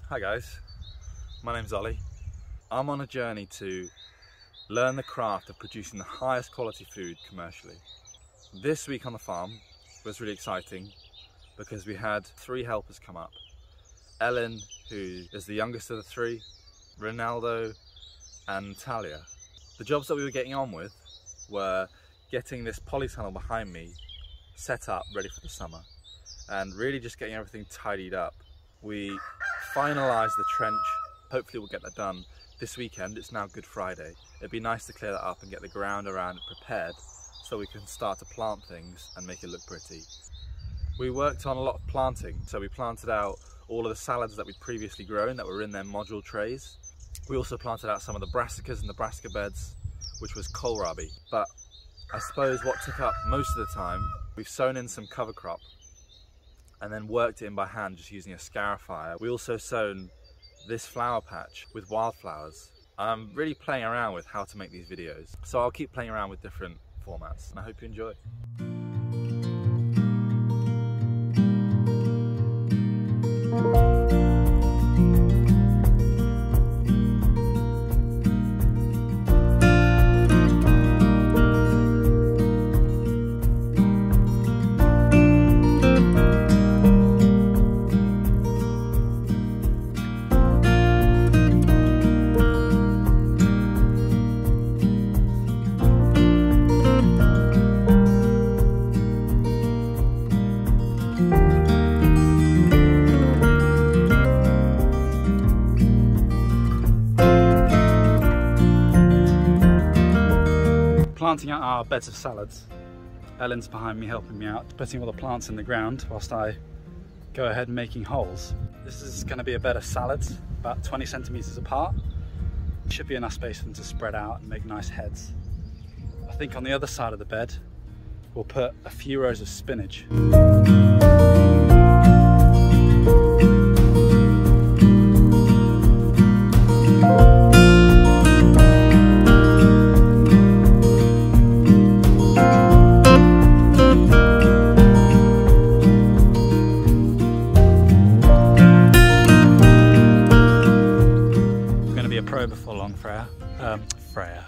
Hi guys, my name's Ollie. I'm on a journey to learn the craft of producing the highest quality food commercially. This week on the farm was really exciting because we had 3 helpers come up. Ellen, who is the youngest of the 3, Ronaldo and Talia. The jobs that we were getting on with were getting this polytunnel behind me set up ready for the summer and really just getting everything tidied up. We finalised the trench. Hopefully we'll get that done this weekend. It's now Good Friday. It'd be nice to clear that up and get the ground around it prepared so we can start to plant things and make it look pretty. We worked on a lot of planting, so we planted out all of the salads that we'd previously grown that were in their module trays. We also planted out some of the brassicas in the brassica beds, which was kohlrabi. But I suppose what took up most of the time, we've sown in some cover crop and then worked it in by hand just using a scarifier. We also sown this flower patch with wildflowers. I'm really playing around with how to make these videos, so I'll keep playing around with different formats and I hope you enjoy. Planting out our beds of salads. Ellen's behind me helping me out, putting all the plants in the ground whilst I go ahead and making holes. This is going to be a bed of salads, about 20 centimetres apart. Should be enough space for them to spread out and make nice heads. I think on the other side of the bed we'll put a few rows of spinach. Before long, Freya. Freya.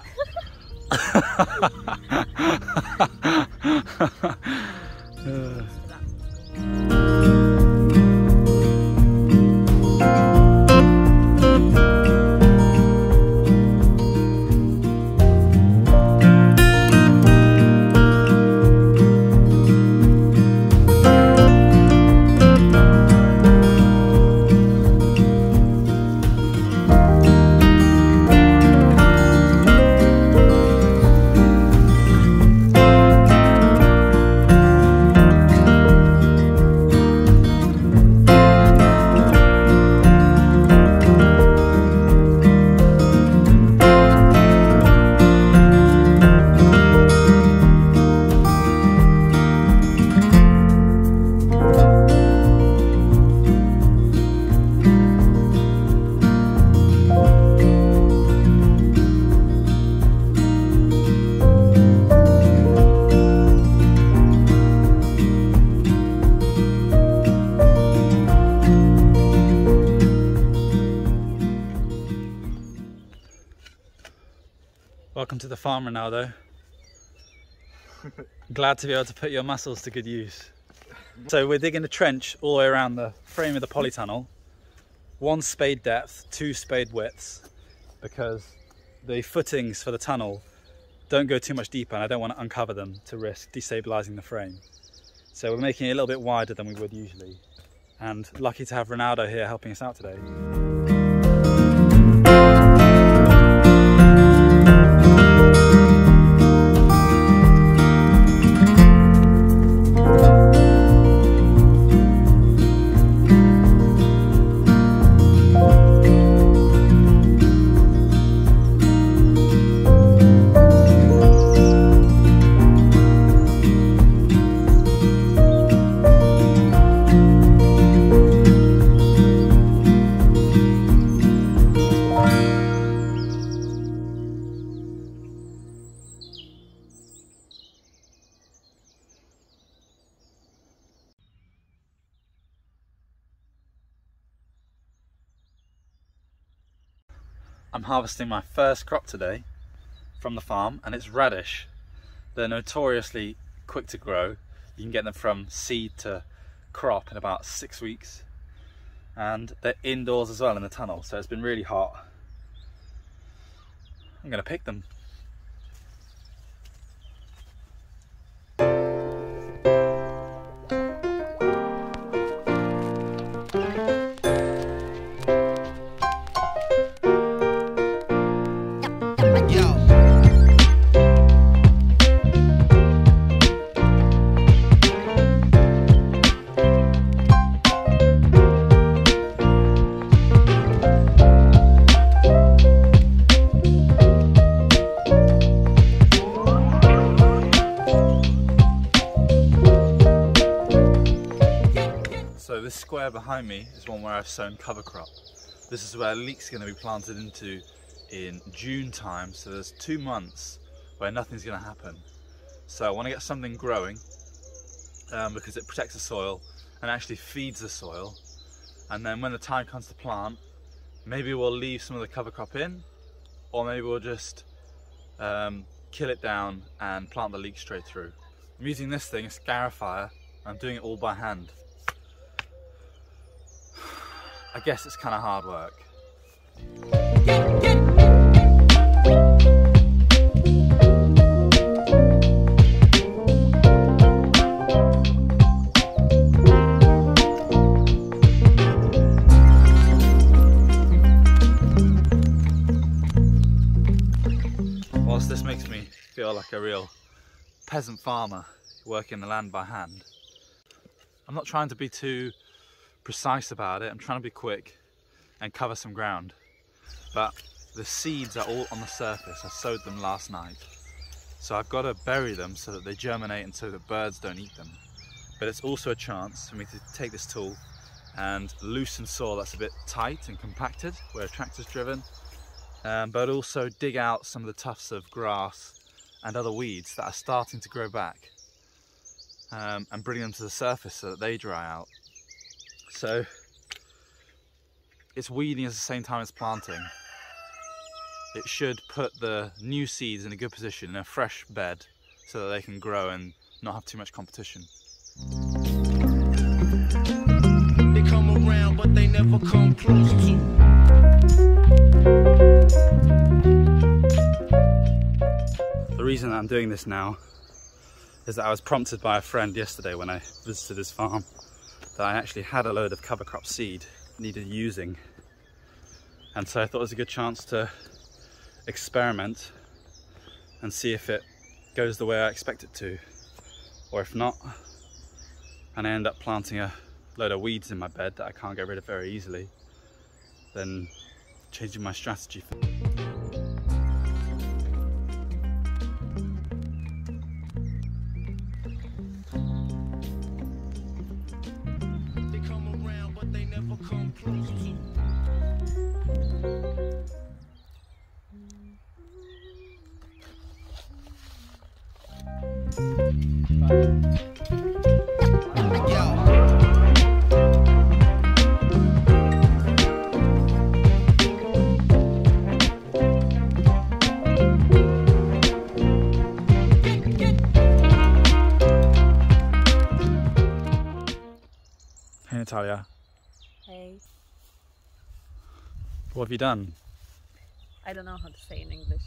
Welcome to the farm, Ronaldo. Glad to be able to put your muscles to good use. So we're digging a trench all the way around the frame of the polytunnel. 1 spade depth, 2 spade widths, because the footings for the tunnel don't go too much deeper and I don't want to uncover them to risk destabilising the frame. So we're making it a little bit wider than we would usually. And lucky to have Ronaldo here helping us out today. I'm harvesting my first crop today from the farm, and it's radish. They're notoriously quick to grow. You can get them from seed to crop in about 6 weeks, and they're indoors as well in the tunnel, so it's been really hot. I'm going to pick them. So this square behind me is one where I've sown cover crop. This is where leek's going to be planted into in June time, so there's 2 months where nothing's going to happen. So I want to get something growing because it protects the soil and actually feeds the soil, and then when the time comes to plant, maybe we'll leave some of the cover crop in, or maybe we'll just kill it down and plant the leek straight through. I'm using this thing, a scarifier. I'm doing it all by hand. I guess it's kind of hard work. Whilst this makes me feel like a real peasant farmer working the land by hand, I'm not trying to be too precise about it. I'm trying to be quick and cover some ground, but the seeds are all on the surface. I sowed them last night, so I've got to bury them so that they germinate and so that birds don't eat them. But it's also a chance for me to take this tool and loosen soil that's a bit tight and compacted where a tractor's driven, but also dig out some of the tufts of grass and other weeds that are starting to grow back, and bring them to the surface so that they dry out. So it's weeding at the same time as planting. It should put the new seeds in a good position in a fresh bed so that they can grow and not have too much competition. They come around, but they never come close to. The reason that I'm doing this now is that I was prompted by a friend yesterday when I visited his farm that I actually had a load of cover crop seed needed using, and so I thought it was a good chance to experiment and see if it goes the way I expect it to, or if not, and I end up planting a load of weeds in my bed that I can't get rid of very easily, then changing my strategy. Hey Natalia. Hey. What have you done? I don't know how to say in English.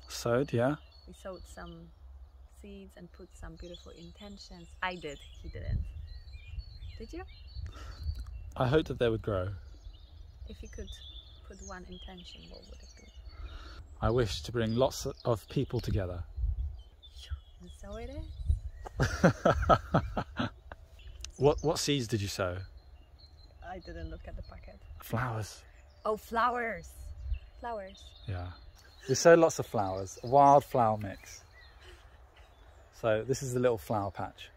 Sowed, yeah? We sowed some seeds and put some beautiful intentions. I did, he didn't. Did you? I hoped that they would grow. If you could put one intention, what would it be? I wish to bring lots of people together. And so it is. What seeds did you sow? I didn't look at the packet. Flowers. Oh, flowers. Flowers. Yeah. We sowed lots of flowers, a wild flower mix. So this is the little flower patch.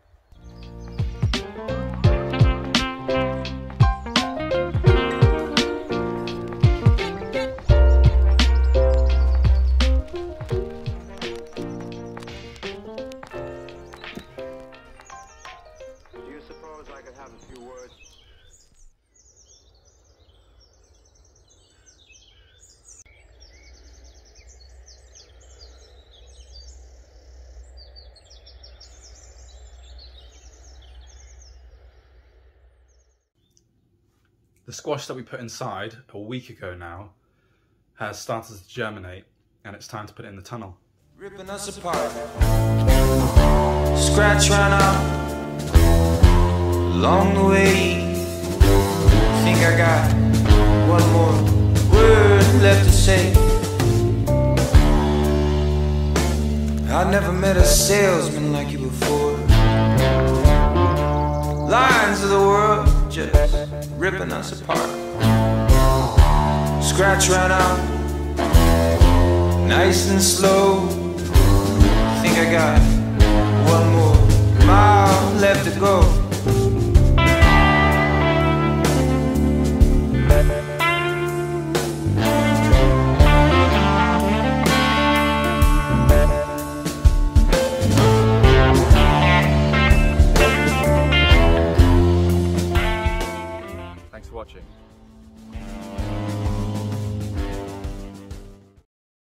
The squash that we put inside a week ago now has started to germinate, and it's time to put it in the tunnel. Ripping us apart, scratch right out along the way. Think I got one more word left to say. I never met a salesman like you before. Lines of the world just ripping us apart. Scratch right out, nice and slow. Think I got one more mile left to go. Thanks for watching.